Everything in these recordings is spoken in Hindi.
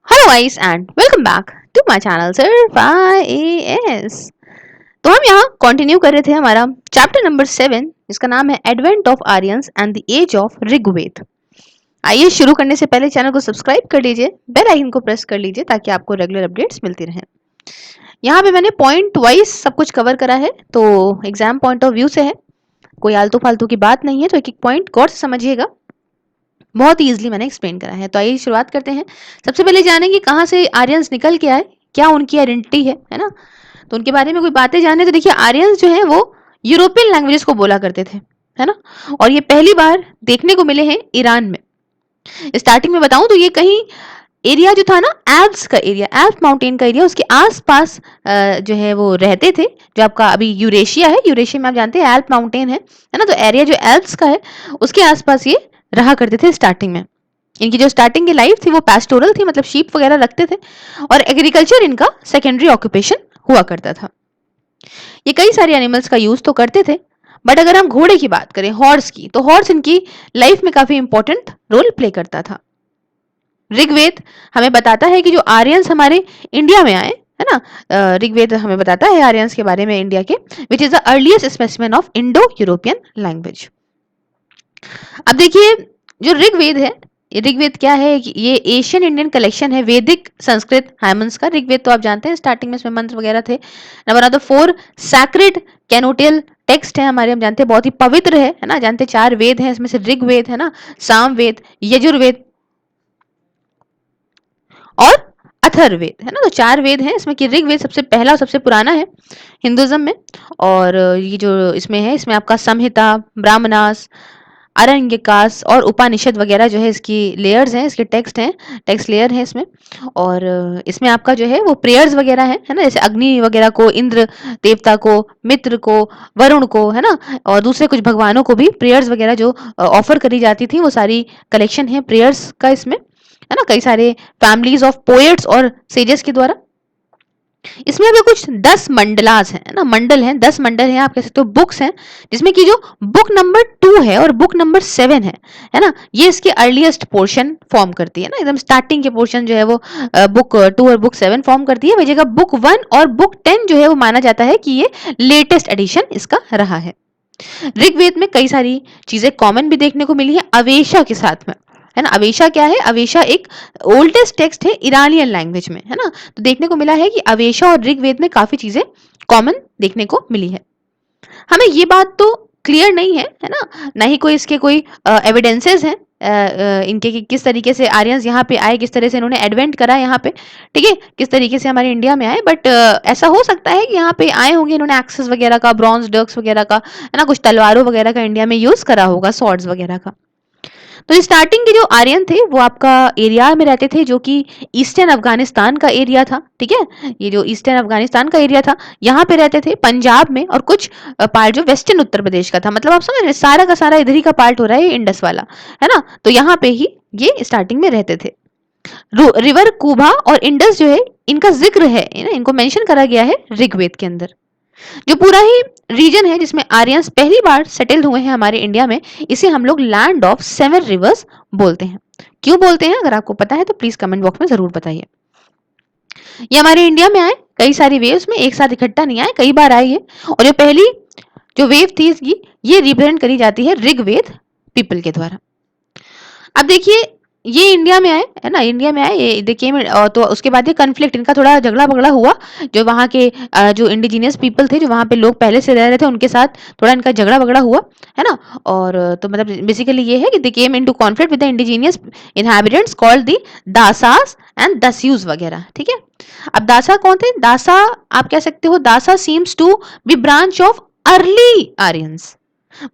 Hello guys and welcome back to my channel सिर्फ IAS। तो हम यहाँ कंटिन्यू कर रहे थे हमारा चैप्टर नंबर 7 जिसका नाम है advent of Aryans and the age of Rigveda. आइए शुरू करने से पहले चैनल को सब्सक्राइब कर लीजिए, बेल आइकन को प्रेस कर लीजिए ताकि आपको रेगुलर अपडेट्स मिलती रहें। यहाँ पे मैंने पॉइंट वाइज सब कुछ कवर करा है, तो एग्जाम पॉइंट ऑफ व्यू से है, कोई आलतू फालतू की बात नहीं है, तो एक एक पॉइंट गौर से समझिएगा। बहुत ईजिली मैंने एक्सप्लेन करा है। तो आइए शुरुआत करते हैं। सबसे पहले जानेंगे कहाँ से आर्यंस निकल के आए, क्या उनकी आइडेंटिटी है ना। तो उनके बारे में कोई बातें जाने तो देखिए, आर्यंस जो है वो यूरोपियन लैंग्वेजेस को बोला करते थे, है ना। और ये पहली बार देखने को मिले हैं ईरान में। स्टार्टिंग में बताऊं तो ये कहीं एरिया जो था ना, एल्प्स का एरिया, एल्प माउंटेन का एरिया, उसके आसपास जो है वो रहते थे। जो आपका अभी यूरेशिया है, यूरेशिया में आप जानते हैं एल्प माउंटेन है ना। तो एरिया जो एल्प्स का है उसके आसपास ये रहा करते थे स्टार्टिंग में। इनकी जो स्टार्टिंग की लाइफ थी वो पैस्टोरल थी, मतलब शीप वगैरह रखते थे, और एग्रीकल्चर इनका सेकेंडरी ऑक्यूपेशन हुआ करता था। ये कई सारे एनिमल्स का यूज तो करते थे, बट अगर हम घोड़े की बात करें, हॉर्स की, तो हॉर्स इनकी लाइफ में काफी इंपॉर्टेंट रोल प्ले करता था। ऋग्वेद हमें बताता है कि जो आर्यंस हमारे इंडिया में आए, है ना, ऋग्वेद हमें बताता है आर्यंस के बारे में इंडिया के, which is the earliest specimen of Indo European language. अब देखिए, जो ऋग्वेद है, ऋग्वेद क्या है, ये एशियन इंडियन कलेक्शन है वैदिक संस्कृत हाइमन्स का। ऋग्वेद तो आप जानते हैं स्टार्टिंग में इसमें मंत्र वगैरह थे। Number of the 4 sacred canonical text है हमारे, हम जानते हैं बहुत ही पवित्र है ना। जानते हैं 4 वेद हैं, इसमें से ऋग्वेद है ना, सामवेद, यजुर्वेद और अथर्ववेद, है ना। तो 4 वेद हैं इसमें कि ऋग्वेद सबसे पहला और सबसे पुराना है हिंदुइज्म में। और ये जो इसमें है, इसमें आपका संहिता, ब्राह्मणास, अरण्यकास और उपनिषद वगैरह जो है इसकी लेयर्स हैं, इसके टेक्स्ट हैं, टेक्स्ट लेयर है इसमें। और इसमें आपका जो है वो प्रेयर्स वगैरह है ना, जैसे अग्नि वगैरह को, इंद्र देवता को, मित्र को, वरुण को, है ना, और दूसरे कुछ भगवानों को भी प्रेयर्स वगैरह जो ऑफर करी जाती थी, वो सारी कलेक्शन है प्रेयर्स का इसमें, है ना। कई सारे फैमिलीज ऑफ पोएट्स और सेजेस के द्वारा। इसमें अभी कुछ 10 मंडलास हैं ना, मंडल हैं, 10 मंडल हैं, आप कह सकते हो बुक्स हैं, जिसमें कि जो बुक नंबर 2 है और बुक नंबर 7 है ना, ये इसके अर्लीस्ट पोर्शन फॉर्म करती है ना, एकदम स्टार्टिंग के पोर्शन जो है वो बुक 2 और बुक 7 फॉर्म करती है। वही जगह बुक 1 और बुक 10 जो है वो माना जाता है कि ये लेटेस्ट एडिशन इसका रहा है। ऋग्वेद में कई सारी चीजें कॉमन भी देखने को मिली है अवेशा के साथ में, है ना। अवेशा क्या है, अवेशा एक ओल्डेस्ट टेक्स्ट है इरानियन लैंग्वेज में, है ना। तो देखने को मिला है कि अवेशा और ऋग्वेद में काफी चीजें कॉमन देखने को मिली है। हमें ये बात तो क्लियर नहीं है ना, ना ही कोई इसके कोई एविडेंसेस हैं इनके कि किस तरीके से आर्यंस यहाँ पे आए, किस तरह से इन्होंने एडवेंट करा यहाँ पे, ठीक है, किस तरीके से हमारे इंडिया में आए। बट ऐसा हो सकता है कि यहाँ पे आए होंगे इन्होंने एक्सेस वगैरह का, ब्रॉन्ज डक्स वगैरह का, है ना, कुछ तलवारों वगैरह का इंडिया में यूज करा होगा, स्वॉर्ड्स वगैरह का। तो स्टार्टिंग के जो आर्यन थे वो आपका एरिया में रहते थे जो कि ईस्टर्न अफगानिस्तान का एरिया था, ठीक है। ये जो ईस्टर्न अफगानिस्तान का एरिया था यहाँ पे रहते थे, पंजाब में, और कुछ पार्ट जो वेस्टर्न उत्तर प्रदेश का था, मतलब आप समझ रहे सारा का सारा इधर ही का पार्ट हो रहा है, ये इंडस वाला, है ना। तो यहाँ पे ही ये स्टार्टिंग में रहते थे। रिवर कुबा और इंडस जो है इनका जिक्र है ना, इनको मेंशन करा गया है ऋग्वेद के अंदर। जो पूरा ही रीजन है जिसमें आर्यंस पहली बार सेटल्ड हुए हैं हमारे इंडिया में, इसे हम लोग लैंड ऑफ 7 रिवर्स बोलते हैं। क्यों बोलते हैं, अगर आपको पता है तो प्लीज कमेंट बॉक्स में जरूर बताइए। ये हमारे इंडिया में आए कई सारी वेव्स में, एक साथ इकट्ठा नहीं आए, कई बार आई है। और जो पहली जो वेव थी इसकी, ये रिप्रेजेंट करी जाती है ऋग्वेद पीपल के द्वारा। अब देखिए, ये इंडिया में आए, है ना, इंडिया में आए, ये देखिए, तो उसके बाद ये कन्फ्लिक्ट इनका थोड़ा झगड़ा बगड़ा हुआ। जो वहाँ के जो इंडिजिनियस पीपल थे, जो वहाँ पे लोग पहले से रह रहे थे, उनके साथ थोड़ा इनका झगड़ा बगड़ा हुआ, है ना। और तो मतलब बेसिकली ये है कि they came into conflict with the indigenous inhabitants called the Dasas and Dasyus वगैरह, ठीक है। अब दासा कौन थे, दासा आप कह सकते हो, Dasa seems to be branch of early Aryans.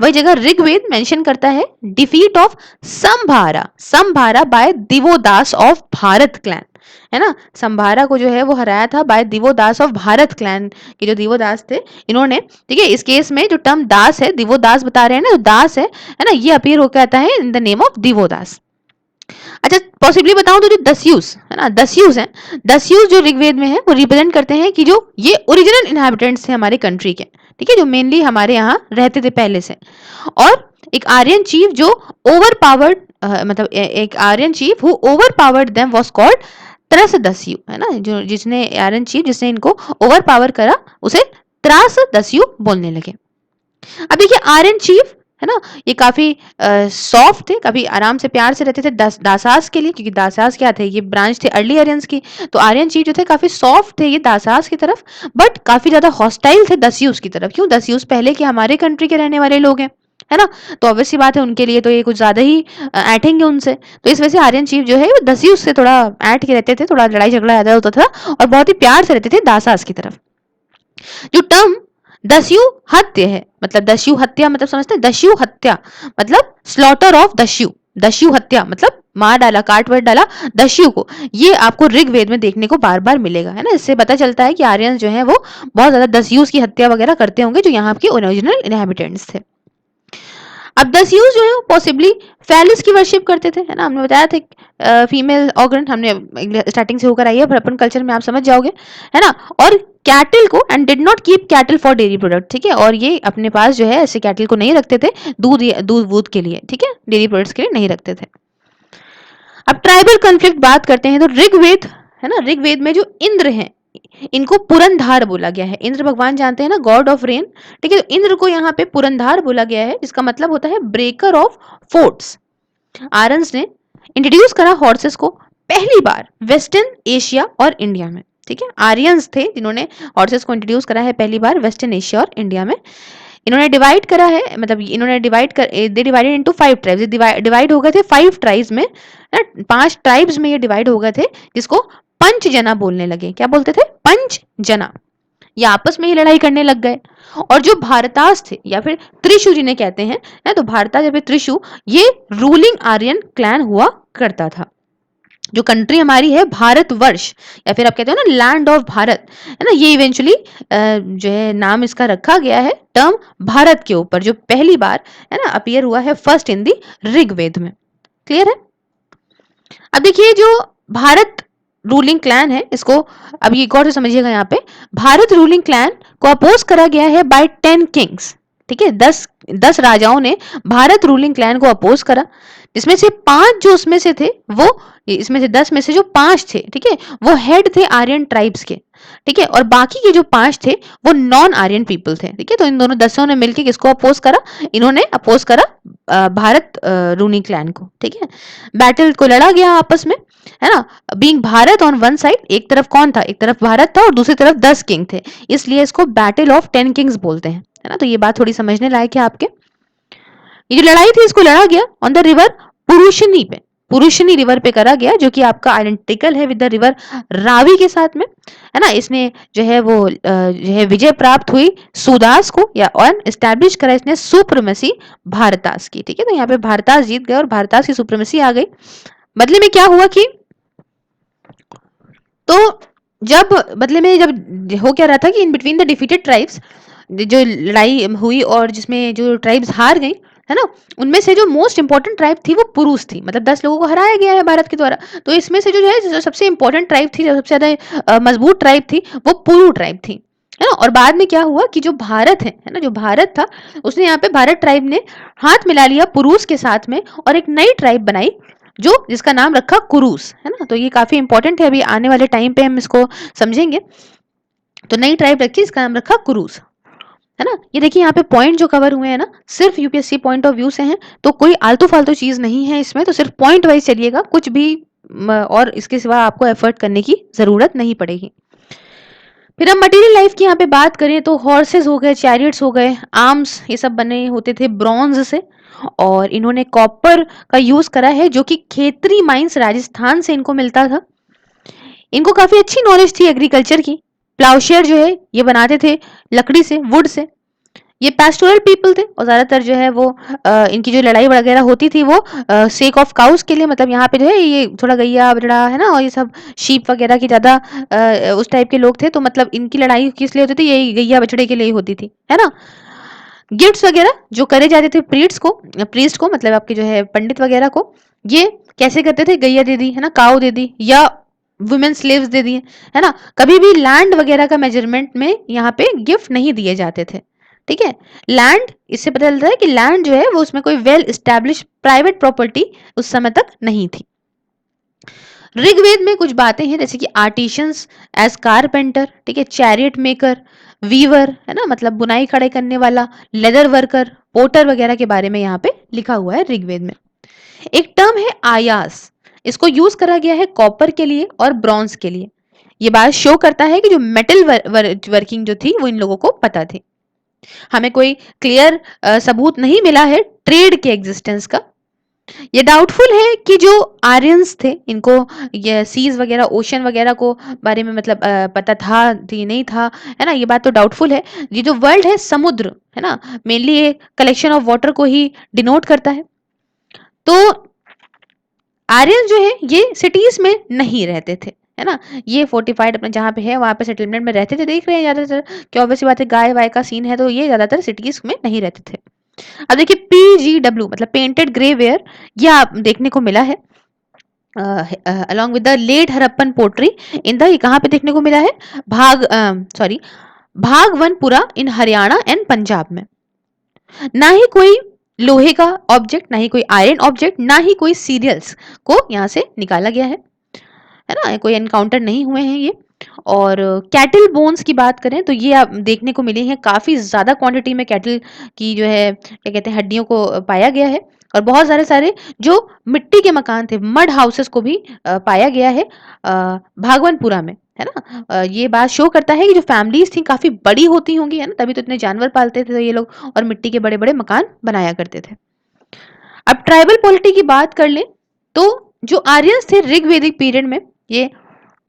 वही जगह ऋग्वेद मेंशन करता है defeat of Sambara, Sambara by Divodas of Bharat clan, है ना। संभारा को जो है वो हराया था by Divodas of Bharat clan के जो दिवोदास थे इन्होंने, ठीक है। इस केस में जो टर्म दास है, दिवोदास बता रहे हैं ना, जो दास है ना, ये अपीयर होकर आता है in the name of Divodasa. अच्छा, पॉसिबली बताऊं तो जो दस्यूस है ना, दस्यूस हैं, दस्यूस जो ऋग्वेद में है वो रिप्रेजेंट करते हैं कि जो ये ओरिजिनल इनहैबिटेंट्स थे हमारे कंट्री के, ठीक है, जो मेनली हमारे यहाँ रहते थे पहले से। और एक आर्यन चीफ जो ओवर पावर्ड, मतलब एक Aryan chief who overpowered them was called Trasadasyu, है ना, जो जिसने आयरन चीफ जिसने इनको ओवर पावर करा उसे त्रासदस्यु बोलने लगे। अब देखिए आर्यन चीफ है ना, ये काफी सॉफ्ट थे, काफी आराम से प्यार से रहते थे दासास के लिए, क्योंकि दासास क्या थे, ये ब्रांच थे अर्ली आर्यंस की। तो आर्यन चीफ जो थे काफी सॉफ्ट थे ये दासास की तरफ, बट काफी ज्यादा हॉस्टाइल थे दस्यूस की तरफ। क्यों? दस्यूस पहले के हमारे कंट्री के रहने वाले लोग हैं, है ना, तो ऑब्वियस सी बात है उनके लिए तो ये कुछ ज्यादा ही ऐठेंगे उनसे। तो इस वजह से आर्यन चीफ जो है वो दस्यूस से थोड़ा ऐठ के रहते थे, थोड़ा लड़ाई झगड़ा ज्यादा होता था और बहुत ही प्यार से रहते थे दासास की तरफ। जो टर्म दस्यु हत्य है, मतलब दस्यु हत्या मतलब समझते हैं, दस्यु हत्या मतलब स्लॉटर ऑफ दस्यु, दस्यु हत्या मतलब मार डाला, काट वाट डाला दस्यु को। ये आपको ऋग्वेद में देखने को बार बार मिलेगा, है ना। इससे पता चलता है कि आर्यंस जो है वो बहुत ज्यादा दस्युस की हत्या वगैरह करते होंगे जो यहाँ के ओरिजिनल इनहेबिटेंट्स थे। अब दस्यूस जो है वो पॉसिबली फैलिस की वर्शिप करते थे, है ना, हमने बताया था फीमेल ऑर्गन, हमने स्टार्टिंग से होकर आई है, अपन कल्चर में आप समझ जाओगे, है ना। और कैटल को and did not keep cattle for dairy product, ठीक है, और ये अपने पास जो है ऐसे कैटल को नहीं रखते थे दूध दूध वूध के लिए, ठीक है, डेयरी प्रोडक्ट्स के लिए नहीं रखते थे। अब ट्राइबल कॉन्फ्लिक्ट बात करते हैं तो ऋग्वेद, है ना, ऋग्वेद में जो इंद्र हैं इनको पुरंधार बोला गया है। इंद्र भगवान जानते हैं ना, गॉड ऑफ रेन, ठीक है, तो इंद्र को यहाँ पे पुरंधार बोला गया है, जिसका मतलब होता है ब्रेकर ऑफ फोर्ट्स। आर्यंस ने इंट्रोड्यूस करा हॉर्सेस को पहली बार वेस्टर्न एशिया और इंडिया में, ठीक है, आर्यंस थे जिन्होंने हॉर्सेस को इंट्रोड्यूस करा है पहली बार वेस्टर्न एशिया और इंडिया में। इन्होंने डिवाइड करा है, मतलब इन्होंने डिवाइड कर they divided into 5 tribes, divide हो गए थे 5 ट्राइब्स में, 5 ट्राइब्स में ये डिवाइड हो गए थे, जिसको पंच जना बोलने लगे। क्या बोलते थे? पंच जना। ये आपस में ही लड़ाई करने लग गए। और जो भारतास थे या फिर त्रिशु जिन्हें कहते हैं, है तो भारतास या फिर त्रिशु, ये रूलिंग आर्यन क्लैन हुआ करता था। जो कंट्री हमारी है भारतवर्ष, या फिर आप कहते हो ना लैंड ऑफ भारत, है ना, ये इवेंचुअली जो है नाम इसका रखा गया है टर्म भारत के ऊपर, जो पहली बार, है ना, अपीयर हुआ है फर्स्ट इन दी ऋग्वेद में। क्लियर है? अब देखिए जो भारत रूलिंग क्लैन है, इसको अब ये गौर से समझिएगा, यहाँ पे भारत रूलिंग क्लैन को अपोज करा गया है बाय 10 किंग्स, ठीक है, 10 राजाओं ने भारत रूलिंग क्लैन को अपोज करा, जिसमें से 5 जो उसमें से थे वो, इसमें से 10 में से जो 5 थे, ठीक है, वो हेड थे आर्यन ट्राइब्स के, ठीक है, और बाकी के जो 5 थे वो नॉन आर्यन पीपल थे, ठीक है। तो इन दोनों 10 ने मिलकर किसको अपोज करा? इन्होंने अपोज करा भारत रूलिंग क्लैन को, ठीक है। बैटल को लड़ा गया आपस में, है ना, being Bharat on one side, एक तरफ कौन था? एक तरफ भारत था और दूसरी तरफ 10 किंग थे, इसलिए इसको बैटल ऑफ 10 किंग्स बोलते हैं, है ना। तो ये बात थोड़ी समझने लायक है आपके। ये जो लड़ाई थी इसको लड़ा गया ऑन द रिवर पुरुषनी पे, पुरुषनी रिवर पे करा गया, जो कि आपका आइडेंटिकल है विद द रिवर रावी के साथ में, है ना। इसने जो है वो जो है विजय प्राप्त हुई सुदास को, या और एस्टैब्लिश करा इसने सुप्रीमेसी भारतास की, ठीक है। तो यहाँ पे भारतास जीत गए और भारतास की सुप्रीमेसी आ गई। बदले में क्या हुआ कि, तो जब बदले में जब हो क्या रहा था कि in between the defeated tribes जो लड़ाई हुई और जिसमें जो ट्राइब्स हार गई, है ना, उनमें से जो मोस्ट इंपॉर्टेंट ट्राइब थी वो पुरुष थी, मतलब 10 लोगों को हराया गया है भारत के द्वारा। तो इसमें से जो है जो सबसे इंपॉर्टेंट ट्राइब थी, जो सबसे ज्यादा मजबूत ट्राइब थी, वो पुरु ट्राइब थी, है ना। और बाद में क्या हुआ कि जो भारत है ना, जो भारत था, उसने यहाँ पे भारत ट्राइब ने हाथ मिला लिया पुरुष के साथ में और एक नई ट्राइब बनाई, जो जिसका नाम रखा कुरूस, है ना। तो ये काफी इंपॉर्टेंट है, अभी आने वाले टाइम पे हम इसको समझेंगे। तो नई ट्राइब रखी, इसका नाम रखा कुरूस, है ना। ये देखिए यहाँ पे पॉइंट जो कवर हुए हैं ना, सिर्फ यूपीएससी पॉइंट ऑफ व्यू से हैं, तो कोई आलतू फालतू चीज नहीं है इसमें, तो सिर्फ पॉइंट वाइज चलिएगा, कुछ भी और इसके सिवा आपको एफर्ट करने की जरूरत नहीं पड़ेगी। फिर हम मटेरियल लाइफ की यहाँ पे बात करें तो हॉर्सेस हो गए, चैरियट्स हो गए, आर्म्स, ये सब बने होते थे ब्रॉन्ज से, और इन्होंने कॉपर का यूज करा है, जो कि खेतरी माइंस राजस्थान से इनको मिलता था। इनको काफी अच्छी नॉलेज थी एग्रीकल्चर की। प्लाउशेयर जो है ये बनाते थे लकड़ी से, वुड से। ये पैस्टोरल पीपल थे और ज्यादातर जो है वो इनकी जो लड़ाई वगैरह होती थी वो सेक ऑफ काउस के लिए, मतलब यहाँ पे जो है ये थोड़ा गैया बछड़ा, है ना, और ये सब शीप वगैरह की ज्यादा उस टाइप के लोग थे, तो मतलब इनकी लड़ाई किस लिए होती थी? यही गैया बछड़े के लिए होती थी, है ना। गिफ्ट्स वगैरह जो करे जाते थे प्रीस्ट को मतलब आपके जो है पंडित वगैरह को, ये कैसे करते थे? गैया दे दी, है ना, काऊ दे दी, या वुमेन स्लेव्स दे दिए, है ना। कभी भी लैंड वगैरह का मेजरमेंट में यहाँ पे गिफ्ट नहीं दिए जाते थे, ठीक है। लैंड, इससे पता चलता है कि लैंड जो है वो उसमें कोई वेल एस्टैब्लिश प्राइवेट प्रॉपर्टी उस समय तक नहीं थी। ऋग्वेद में कुछ बातें हैं जैसे कि आर्टिशंस एज कारपेंटर, ठीक है, चैरियट मेकर, वीवर, है ना, मतलब बुनाई खड़े करने वाला, लेदर वर्कर, पोटर वगैरह के बारे में यहाँ पे लिखा हुआ है ऋग्वेद में। एक टर्म है आयास, इसको यूज करा गया है कॉपर के लिए और ब्रॉन्ज के लिए। ये बात शो करता है कि जो मेटल वर्किंग जो थी वो इन लोगों को पता थी। हमें कोई क्लियर सबूत नहीं मिला है ट्रेड के एग्जिस्टेंस का। ये डाउटफुल है कि जो आर्यंस थे इनको ये सीज वगैरह, ओशन वगैरह को बारे में मतलब पता था कि नहीं था, है ना, ये बात तो डाउटफुल है। ये जो वर्ल्ड है समुद्र, है ना, मेनली एक कलेक्शन ऑफ वाटर को ही डिनोट करता है। तो आर्यन जो है ये सिटीज में नहीं रहते थे, है ना, ये फोर्टिफाइड अपने जहाँ पे है वहां पे सेटलमेंट में रहते थे। देख रहे हैं ज्यादातर कि ऑब्वियस बात है गाय वाय का सीन है, तो ये ज्यादातर सिटीज में नहीं रहते थे। अब देखिए PGW मतलब पेंटेड ग्रे वेयर, ये आप देखने को मिला है along with the late Harappan pottery in the, ये कहाँ पे देखने को मिला है, भागवनपुरा इन हरियाणा एंड पंजाब में। ना ही कोई लोहे का ऑब्जेक्ट, ना ही कोई आयरन ऑब्जेक्ट, ना ही कोई सीरियल्स को यहाँ से निकाला गया है ना, कोई एनकाउंटर नहीं हुए हैं ये। और कैटल बोन्स की बात करें तो ये आप देखने को मिले हैं, काफी ज्यादा क्वांटिटी में कैटल की जो है क्या कहते हैं हड्डियों को पाया गया है। और बहुत सारे सारे जो मिट्टी के मकान थे, मड हाउसेस को भी पाया गया है भागवनपुरा में, है ना। ये बात शो करता है कि जो फैमिलीज थी काफी बड़ी होती होंगी, है ना, तभी तो इतने जानवर पालते थे ये लोग और मिट्टी के बड़े बड़े मकान बनाया करते थे। अब ट्राइबल पॉलिटी की बात कर लें तो जो आर्यंस थे ऋग्वेदिक पीरियड में ये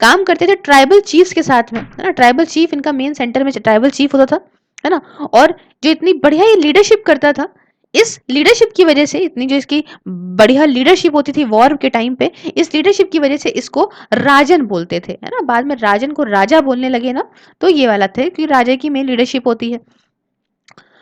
काम करते थे ट्राइबल चीफ्स के साथ में, है ना। ट्राइबल चीफ इनका मेन सेंटर में ट्राइबल चीफ होता था, है ना। और जो इतनी बढ़िया ये लीडरशिप करता था, इस लीडरशिप की वजह से, इतनी जो इसकी बढ़िया लीडरशिप होती थी वॉर के टाइम पे, इस लीडरशिप की वजह से इसको राजन बोलते थे, है ना। बाद में राजन को राजा बोलने लगे ना, तो ये वाला थे कि राजा की मेन लीडरशिप होती है।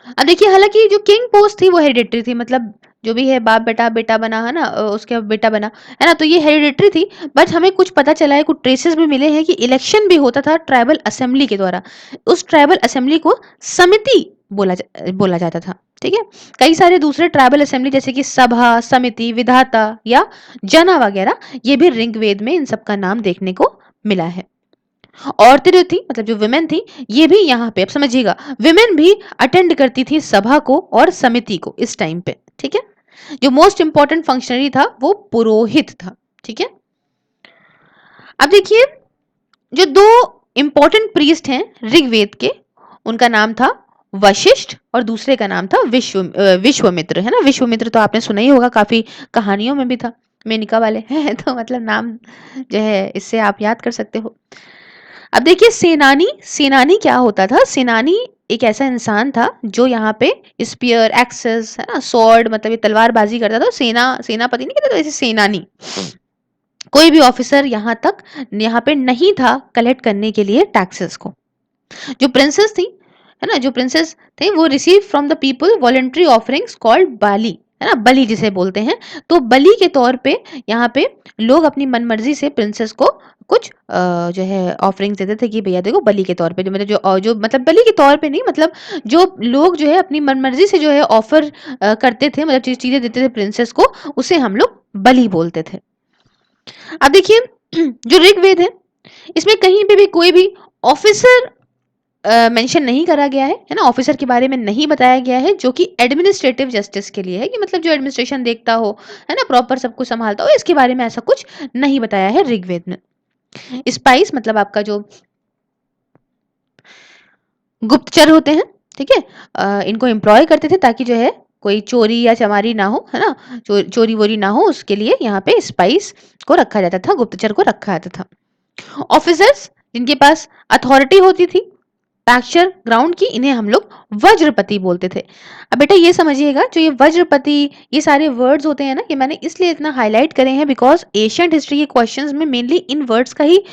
अब देखिए हालांकि जो किंग पोस्ट थी वो हेरिडिटरी थी, मतलब जो भी है बाप बेटा, बेटा बना, है ना, उसके बेटा बना, है ना, तो ये हेरिडिटरी थी। बट हमें कुछ पता चला है, कुछ ट्रेसेस भी मिले हैं कि इलेक्शन भी होता था ट्राइबल असेंबली के द्वारा। उस ट्राइबल असेंबली को समिति बोला जाता था, ठीक है। कई सारे दूसरे ट्राइबल असेंबली जैसे कि सभा, समिति, विधाता या जना वगैरह, ये भी ऋग्वेद में इन सब का नाम देखने को मिला है। औरतें जो थी मतलब जो विमेन थी, ये भी यहाँ पे, अब समझिएगा, विमेन भी अटेंड करती थी सभा को और समिति को इस टाइम पे, ठीक है। जो मोस्ट इंपॉर्टेंट फंक्शनरी था वो पुरोहित था, ठीक है। अब देखिए जो दो इंपॉर्टेंट प्रीस्ट हैं ऋग्वेद के, उनका नाम था वशिष्ठ और दूसरे का नाम था विश्वामित्र, है ना। विश्वामित्र तो आपने सुना ही होगा, काफी कहानियों में भी था, मेनका वाले हैं तो मतलब नाम जो है इससे आप याद कर सकते हो। अब देखिए सेनानी, सेनानी क्या होता था, सेनानी एक ऐसा इंसान था जो यहाँ पे स्पीयर, एक्सेस, है ना, स्वॉर्ड, मतलब ये तलवारबाजी करता था। सेनापति नहीं कहते, तो ऐसे सेनानी, कोई भी ऑफिसर यहाँ पे नहीं था कलेक्ट करने के लिए टैक्सेस को। जो प्रिंसेस थी, है ना, जो प्रिंसेस थे वो receive from the people voluntary offerings called bali, है ना, बलि जिसे बोलते हैं। तो बलि के तौर पे यहाँ पे लोग अपनी मनमर्जी से प्रिंसेस को कुछ जो है ऑफरिंग्स देते थे कि भैया देखो बलि के तौर पे, जो मतलब जो मतलब बलि के तौर पे नहीं, मतलब जो लोग जो है अपनी मनमर्जी से जो है ऑफर करते थे, मतलब चीजें देते थे प्रिंसेस को, उसे हम लोग बलि बोलते थे। अब देखिए जो ऋग्वेद है इसमें कहीं पे भी कोई भी ऑफिसर मेंशन नहीं करा गया है ना, ऑफिसर के बारे में नहीं बताया गया है, जो कि एडमिनिस्ट्रेटिव जस्टिस के लिए है, कि मतलब जो एडमिनिस्ट्रेशन देखता हो, है ना, प्रॉपर सब कुछ संभालता हो, इसके बारे में ऐसा कुछ नहीं बताया है ऋग्वेद में। स्पाइस मतलब आपका जो गुप्तचर होते हैं, ठीक है, इनको एम्प्लॉय करते थे ताकि जो है कोई चोरी या चमारी ना हो, है ना, चोरी वोरी ना हो, उसके लिए यहाँ पे स्पाइस को रखा जाता था, गुप्तचर को रखा जाता था। ऑफिसर्स जिनके पास अथॉरिटी होती थी पैक्चर ग्राउंड की, इन्हें हम लोग वज्रपति बोलते थे। अब बेटा ये समझिएगा, जो ये वज्रपति, ये सारे वर्ड्स होते हैं ना, ये मैंने इसलिए इतना हाईलाइट करे हैं बिकॉज एशियंट हिस्ट्री के क्वेश्चंस में मेनली इन वर्ड्स का ही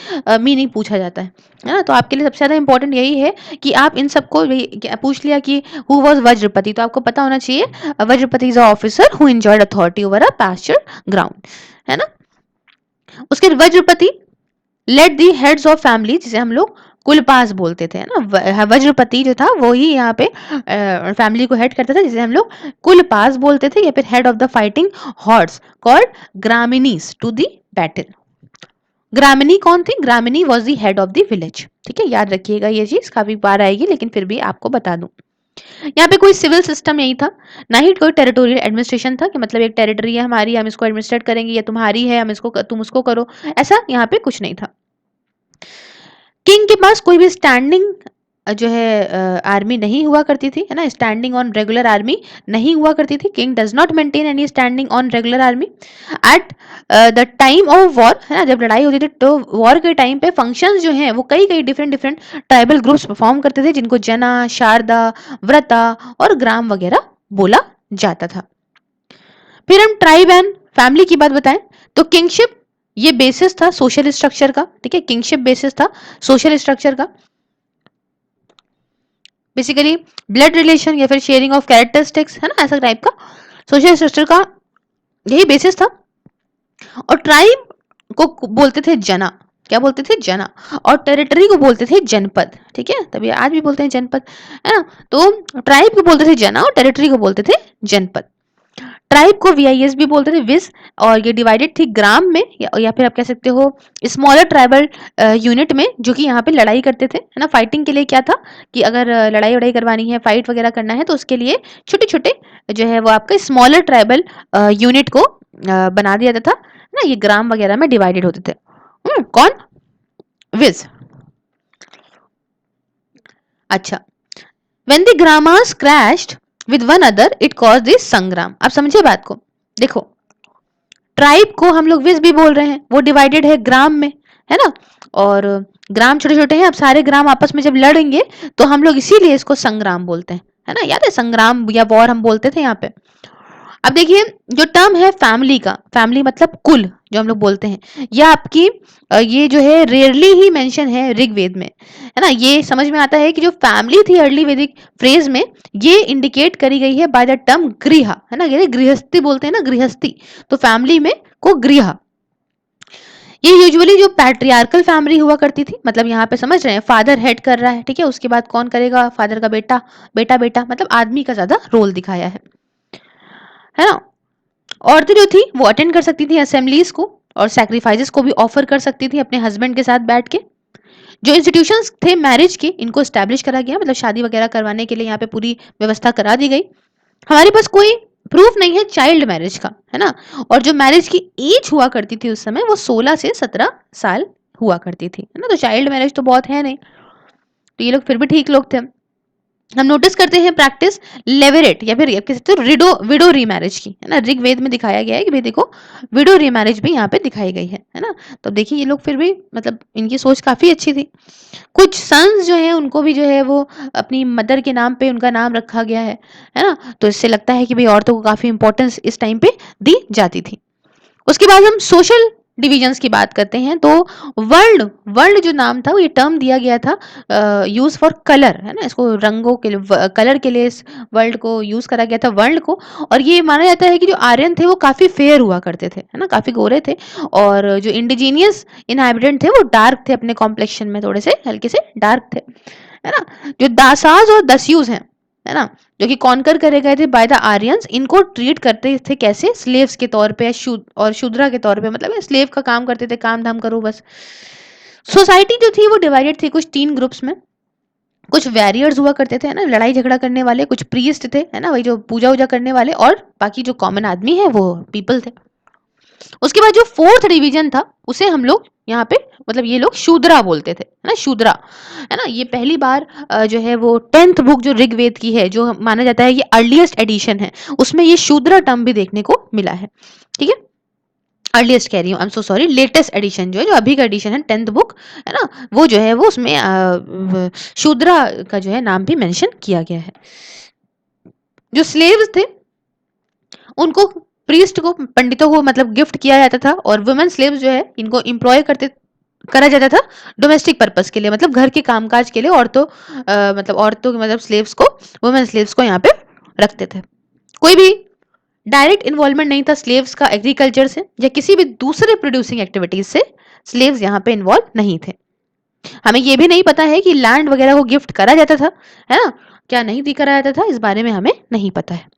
मीनिंग पूछा जाता है ना। तो आपके लिए सबसे ज्यादा इंपॉर्टेंट यही है कि आप इन सबको पूछ लिया कि हु वाज वज्रपति, तो आपको पता होना चाहिए Vrajapati is a officer who enjoyed authority over a pasture ground, है ना। उसके Vrajapati led the heads of family, जिसे हम लोग कुलपास बोलते थे, ना। वज्रपति जो था वो ही यहाँ पे फैमिली को हेड करता था, जिसे हम लोग कुलपास बोलते थे, या फिर head of the fighting horse called gramanis to the battle. Gramani कौन थी? Gramani was the head of the village. ठीक है, याद रखिएगा ये चीज, काफी बार आएगी लेकिन फिर भी आपको बता दूं। यहाँ पे कोई सिविल सिस्टम नहीं था, ना ही कोई टेरिटोरियल एडमिनिस्ट्रेशन था कि मतलब एक टेरिटरी है हमारी, हम इसको एडमिनिस्ट्रेट करेंगे, या तुम्हारी है हम इसको, तुम उसको करो, ऐसा यहाँ पे कुछ नहीं था। किंग के पास कोई भी स्टैंडिंग जो है आर्मी नहीं हुआ करती थी, है ना, स्टैंडिंग ऑन रेगुलर आर्मी नहीं हुआ करती थी। King does not maintain any standing on regular army at the time of war, है ना, जब लड़ाई होती थी तो वॉर के टाइम पे फंक्शंस जो हैं वो कई कई different different tribal groups perform करते थे, जिनको जना, शारदा, व्रता और ग्राम वगैरह बोला जाता था। फिर हम ट्राइब एंड फैमिली की बात बताएं तो किंगशिप ये बेसिस था सोशल स्ट्रक्चर का। ठीक है, किंगशिप बेसिस था सोशल स्ट्रक्चर का, बेसिकली ब्लड रिलेशन या फिर शेयरिंग ऑफ कैरेक्टरिस्टिक्स, है ना, ऐसा टाइप का सोशल स्ट्रक्चर का यही बेसिस था। और ट्राइब को बोलते थे जना, क्या बोलते थे? जना। और टेरिटरी को बोलते थे जनपद। ठीक है, तभी आज भी बोलते हैं जनपद, है ना। तो ट्राइब को बोलते थे जना और टेरिटरी को बोलते थे जनपद। ट्राइब को वीआईएस भी बोलते थे, विज, और ये डिवाइडेड थी ग्राम में या फिर आप कह सकते हो स्मॉलर ट्राइबल यूनिट में, जो कि यहाँ पे लड़ाई करते थे, है ना। फाइटिंग के लिए क्या था कि अगर लड़ाई वड़ाई करवानी है, फाइट वगैरह करना है, तो उसके लिए छोटे छोटे जो है वो आपका स्मॉलर ट्राइबल यूनिट को बना दिया जाता था, है ना। ये ग्राम वगैरह में डिवाइडेड होते थे। कौन? विज। अच्छा, when the grandmas crashed with one another it caused this संग्राम। आप समझे बात को? देखो, ट्राइब को हम लोग विज भी बोल रहे हैं, वो डिवाइडेड है ग्राम में, है ना। और ग्राम छोटे छोटे हैं, अब सारे ग्राम आपस में जब लड़ेंगे तो हम लोग इसीलिए इसको संग्राम बोलते हैं, है ना। याद है संग्राम या वॉर हम बोलते थे यहाँ पे। अब देखिए, जो टर्म है फैमिली का, फैमिली मतलब कुल जो हम लोग बोलते हैं, यह आपकी ये जो है रेयरली ही मेंशन है ऋग्वेद में, है ना। ये समझ में आता है कि जो फैमिली थी अर्ली वैदिक फ्रेज में, ये इंडिकेट करी गई है बाय द टर्म गृह, है ना। ये गृहस्थी बोलते हैं ना, गृहस्थी, तो फैमिली में को गृह। ये यूजुअली जो पैट्रियार्कल फैमिली हुआ करती थी, मतलब यहाँ पे समझ रहे हैं, फादर हेड कर रहा है, ठीक है, उसके बाद कौन करेगा? फादर का बेटा, बेटा बेटा, मतलब आदमी का ज्यादा रोल दिखाया है ना। औरतें जो थी वो अटेंड कर सकती थी असेंबलीज को, और सैक्रिफाइसेस को भी ऑफर कर सकती थी अपने हस्बैंड के साथ बैठ के। जो इंस्टीट्यूशंस थे मैरिज के, इनको स्टैब्लिश करा गया, मतलब शादी वगैरह करवाने के लिए यहाँ पे पूरी व्यवस्था करा दी गई। हमारे पास कोई प्रूफ नहीं है चाइल्ड मैरिज का, है ना। और जो मैरिज की एज हुआ करती थी उस समय, वो 16 से 17 साल हुआ करती थी, है ना। तो चाइल्ड मैरिज तो बहुत है नहीं, तो ये लोग फिर भी ठीक लोग थे। हम नोटिस करते हैं प्रैक्टिस लेवरेट या फिर कह सकते हो रिडो विडो रीमैरिज की, है ना। ऋग्वेद में दिखाया गया है कि भाई देखो, विडो रीमैरिज भी यहाँ पे दिखाई गई है ना। तो देखिए ये लोग फिर भी मतलब इनकी सोच काफी अच्छी थी। कुछ सन्स जो है उनको भी जो है वो अपनी मदर के नाम पे उनका नाम रखा गया है ना। तो इससे लगता है कि भाई औरतों को काफी इंपॉर्टेंस इस टाइम पे दी जाती थी। उसके बाद हम सोशल डिविजन्स की बात करते हैं, तो वर्ल्ड वर्ल्ड जो नाम था वो ये टर्म दिया गया था यूज फॉर कलर, है ना। इसको रंगों के लिए, कलर के लिए इस वर्ल्ड को यूज करा गया था, वर्ल्ड को। और ये माना जाता है कि जो आर्यन थे वो काफी फेयर हुआ करते थे, है ना, काफी गोरे थे। और जो इंडिजीनियस इनहैबिटेंट थे वो डार्क थे, अपने कॉम्प्लेक्शन में थोड़े से हल्के से डार्क थे, है ना। जो दासाज और दस्यूज हैं, है ना, जो कि कॉन्कर करे गए थे बाय द आर्यंस, इनको ट्रीट करते थे कैसे? स्लेव्स के तौर पे और शूद्रा के तौर पे, मतलब स्लेव का काम करते थे, काम धाम करो बस। सोसाइटी जो थी वो डिवाइडेड थी कुछ 3 ग्रुप्स में। कुछ वैरियर्स हुआ करते थे, है ना, लड़ाई झगड़ा करने वाले, कुछ प्रीस्ट थे, है ना, वही जो पूजा वूजा करने वाले, और बाकी जो कॉमन आदमी है वो पीपल थे। उसके बाद जो फोर्थ डिवीजन था उसे हम लोग यहाँ पे, मतलब ये लोग शूद्रा बोलते थे, है ना, शूद्रा, है ना। ये पहली बार जो है वो 10th बुक जो ऋग्वेद की है, जो माना जाता है ये अर्लीस्ट एडिशन है, उसमें ये शूद्रा टर्म भी देखने को मिला है। ठीक है, अर्लीस्ट कह रही हूँ, आई am so sorry, latest edition जो है, जो अभी का एडिशन है 10th बुक, है ना, वो जो है वो उसमें शूद्रा का जो है नाम भी मेंशन किया गया है। जो स्लेव्स थे उनको प्रीस्ट को, पंडितों को मतलब गिफ्ट किया जाता था, और वुमेन स्लेव्स जो है इनको एम्प्लॉय करते करा जाता था डोमेस्टिक पर्पस के लिए, मतलब घर के कामकाज के लिए। औरतों मतलब औरतों के मतलब स्लेव्स को, वुमेन स्लेव्स को यहाँ पे रखते थे। कोई भी डायरेक्ट इन्वॉल्वमेंट नहीं था स्लेव्स का एग्रीकल्चर से या किसी भी दूसरे प्रोड्यूसिंग एक्टिविटीज से, स्लेव्स यहाँ पे इन्वॉल्व नहीं थे। हमें ये भी नहीं पता है कि लैंड वगैरह को गिफ्ट करा जाता था, है ना, क्या नहीं दी करा जाता था, इस बारे में हमें नहीं पता है।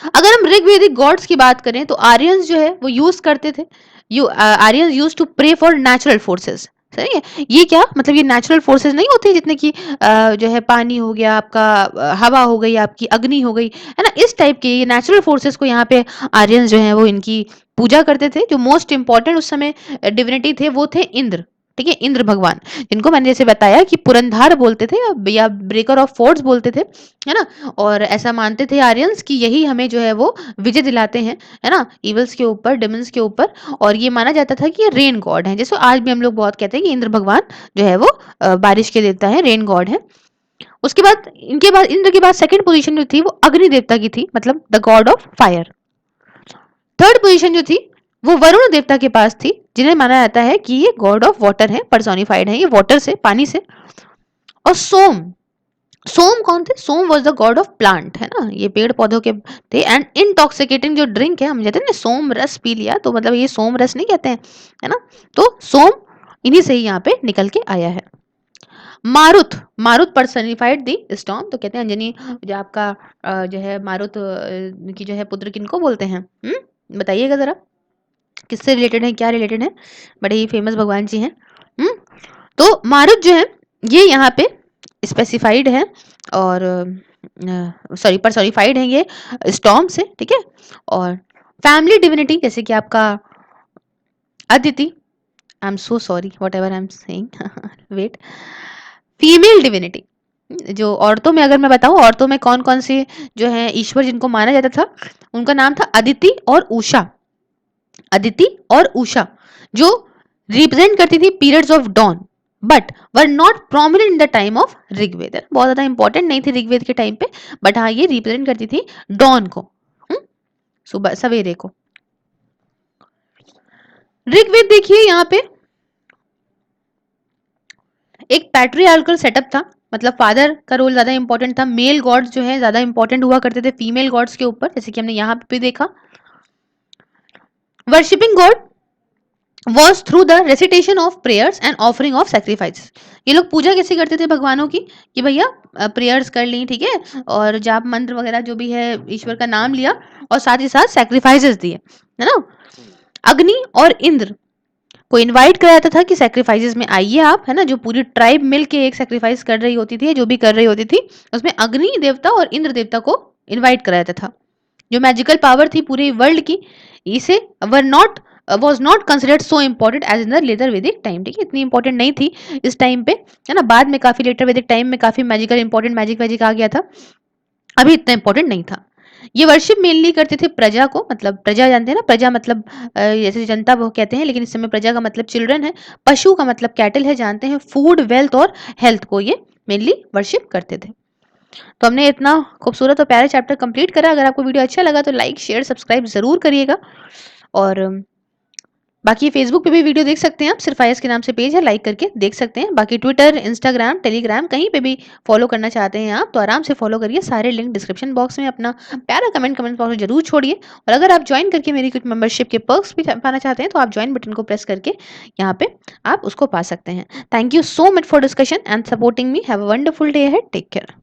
अगर हम ऋग्वेदिक गॉड्स की बात करें तो आर्यंस जो है वो यूज करते थे Aryans used to pray for natural forces. सही है। ये क्या मतलब, ये नेचुरल फोर्सेस नहीं होते जितने कि जो है पानी हो गया आपका, हवा हो गई आपकी, अग्नि हो गई, है ना, इस टाइप के ये नेचुरल फोर्सेस को यहाँ पे आर्यंस जो है वो इनकी पूजा करते थे। जो मोस्ट इंपॉर्टेंट उस समय डिविनिटी थे वो थे इंद्र। ठीक है, इंद्र भगवान, जिनको मैंने जैसे बताया कि पुरंधार बोलते थे या ब्रेकर ऑफ फोर्ट्स बोलते थे, है ना। और ऐसा मानते थे आर्यंस कि यही हमें जो है वो विजय दिलाते हैं, है ना, इवल्स के ऊपर, डेमन्स के ऊपर। और ये माना जाता था कि ये रेन गॉड है, जैसे आज भी हम लोग बहुत कहते हैं कि इंद्र भगवान जो है वो बारिश के देवता है, रेन गॉड है। उसके बाद इनके बाद इंद्र के बाद सेकंड पोजीशन जो थी वो अग्नि देवता की थी, मतलब the god of fire. Third position जो थी वो वरुण देवता के पास थी, जिन्हें माना जाता है कि ये गॉड ऑफ वाटर है, पर्सोनिफाइड है ये वाटर से, पानी से। और सोम, सोम कौन थे? Som was the god of plant, है ना, ये पेड़ पौधों के थे। एंड इंटॉक्सिकेटिंग जो ड्रिंक है, हम कहते हैं ना सोम रस पी लिया, तो मतलब ये सोम रस नहीं कहते हैं, है ना। तो सोम इन्हीं से ही यहाँ पे निकल के आया है। मारुत, मारुत पर्सनिफाइड दी स्टॉर्म, तो कहते हैं अंजनी जो आपका जो है मारुत की जो है पुत्र किनको बोलते हैं, बताइएगा जरा, किससे रिलेटेड है, क्या रिलेटेड है? बड़े ही फेमस भगवान जी हैं। हम्म तो मारुत जो है ये यहाँ पे स्पेसिफाइड है, और सॉरी पर्सोनिफाइड है ये स्टॉर्म से, ठीक है। और फैमिली डिविनिटी जैसे कि आपका Aditi, I am so sorry whatever I am saying, wait, female divinity, जो औरतों में अगर मैं बताऊं, औरतों में कौन कौन से जो है ईश्वर जिनको माना जाता था, उनका नाम था अदिति और उषा। अदिति और उषा जो रिप्रेजेंट करती थी periods of dawn, but were not prominent in the time of Rigveda. बहुत ज्यादा इंपॉर्टेंट नहीं थी ऋग्वेद के टाइम पे, बट हाँ ये रिप्रेजेंट करती थी डॉन को, सुबह सवेरे को। ऋग्वेद देखिए यहाँ पे एक पैट्रियार्कल सेटअप था, मतलब फादर का रोल ज्यादा इंपॉर्टेंट था, मेल गॉड्स जो है ज्यादा इंपॉर्टेंट हुआ करते थे फीमेल गॉड्स के ऊपर, जैसे कि हमने यहाँ पे भी देखा। Worshipping God was through the recitation of prayers and offering of sacrifices। ये लोग पूजा कैसे करते थे भगवानों की, कि भैया प्रेयर्स कर ली, ठीक है, और जाप मंत्र वगैरह जो भी है ईश्वर का नाम लिया, और साथ ही साथ सैक्रिफाइसेस दिए, है ना। अग्नि और इंद्र को इनवाइट कराया जाता था कि सैक्रिफाइसेस में आइए आप, है ना, जो पूरी ट्राइब मिल के एक सैक्रिफाइस कर रही होती थी, जो भी कर रही होती थी, उसमें अग्नि देवता और इंद्र देवता को इनवाइट कराया जाता था। जो मैजिकल पावर थी पूरे वर्ल्ड की, इसे were not was not considered so important as in the later वैदिक टाइम, ठीक है, इतनी इंपॉर्टेंट नहीं थी इस टाइम पे, है ना। बाद में काफी लेटर वैदिक टाइम में काफी मैजिकल इंपॉर्टेंट मैजिक वैजिक आ गया था, अभी इतना इंपॉर्टेंट नहीं था। ये वर्शिप मेनली करते थे प्रजा को, मतलब प्रजा जानते हैं ना, प्रजा मतलब जैसे जनता वो कहते हैं, लेकिन इस समय प्रजा का मतलब चिल्ड्रन है, पशु का मतलब कैटल है, जानते हैं, फूड वेल्थ और हेल्थ को ये मेनली वर्शिप करते थे। तो हमने इतना खूबसूरत और प्यारा चैप्टर कंप्लीट करा। अगर आपको वीडियो अच्छा लगा तो लाइक शेयर सब्सक्राइब जरूर करिएगा। और बाकी फेसबुक पे भी वीडियो देख सकते हैं आप, सिर्फ आईएएस के नाम से पेज है, लाइक करके देख सकते हैं। बाकी ट्विटर, इंस्टाग्राम, टेलीग्राम कहीं पे भी फॉलो करना चाहते हैं आप तो आराम से फॉलो करिए, सारे लिंक डिस्क्रिप्शन बॉक्स में। अपना प्यारा कमेंट बॉक्स में जरूर छोड़िए। और अगर आप ज्वाइन करके मेरी कुछ मेंबरशिप के पर्क्स भी पाना चाहते हैं तो आप ज्वाइन बटन को प्रेस करके यहाँ पे आप उसको पा सकते हैं। Thank you so much for discussion and supporting me. Have a wonderful day ahead. Take care.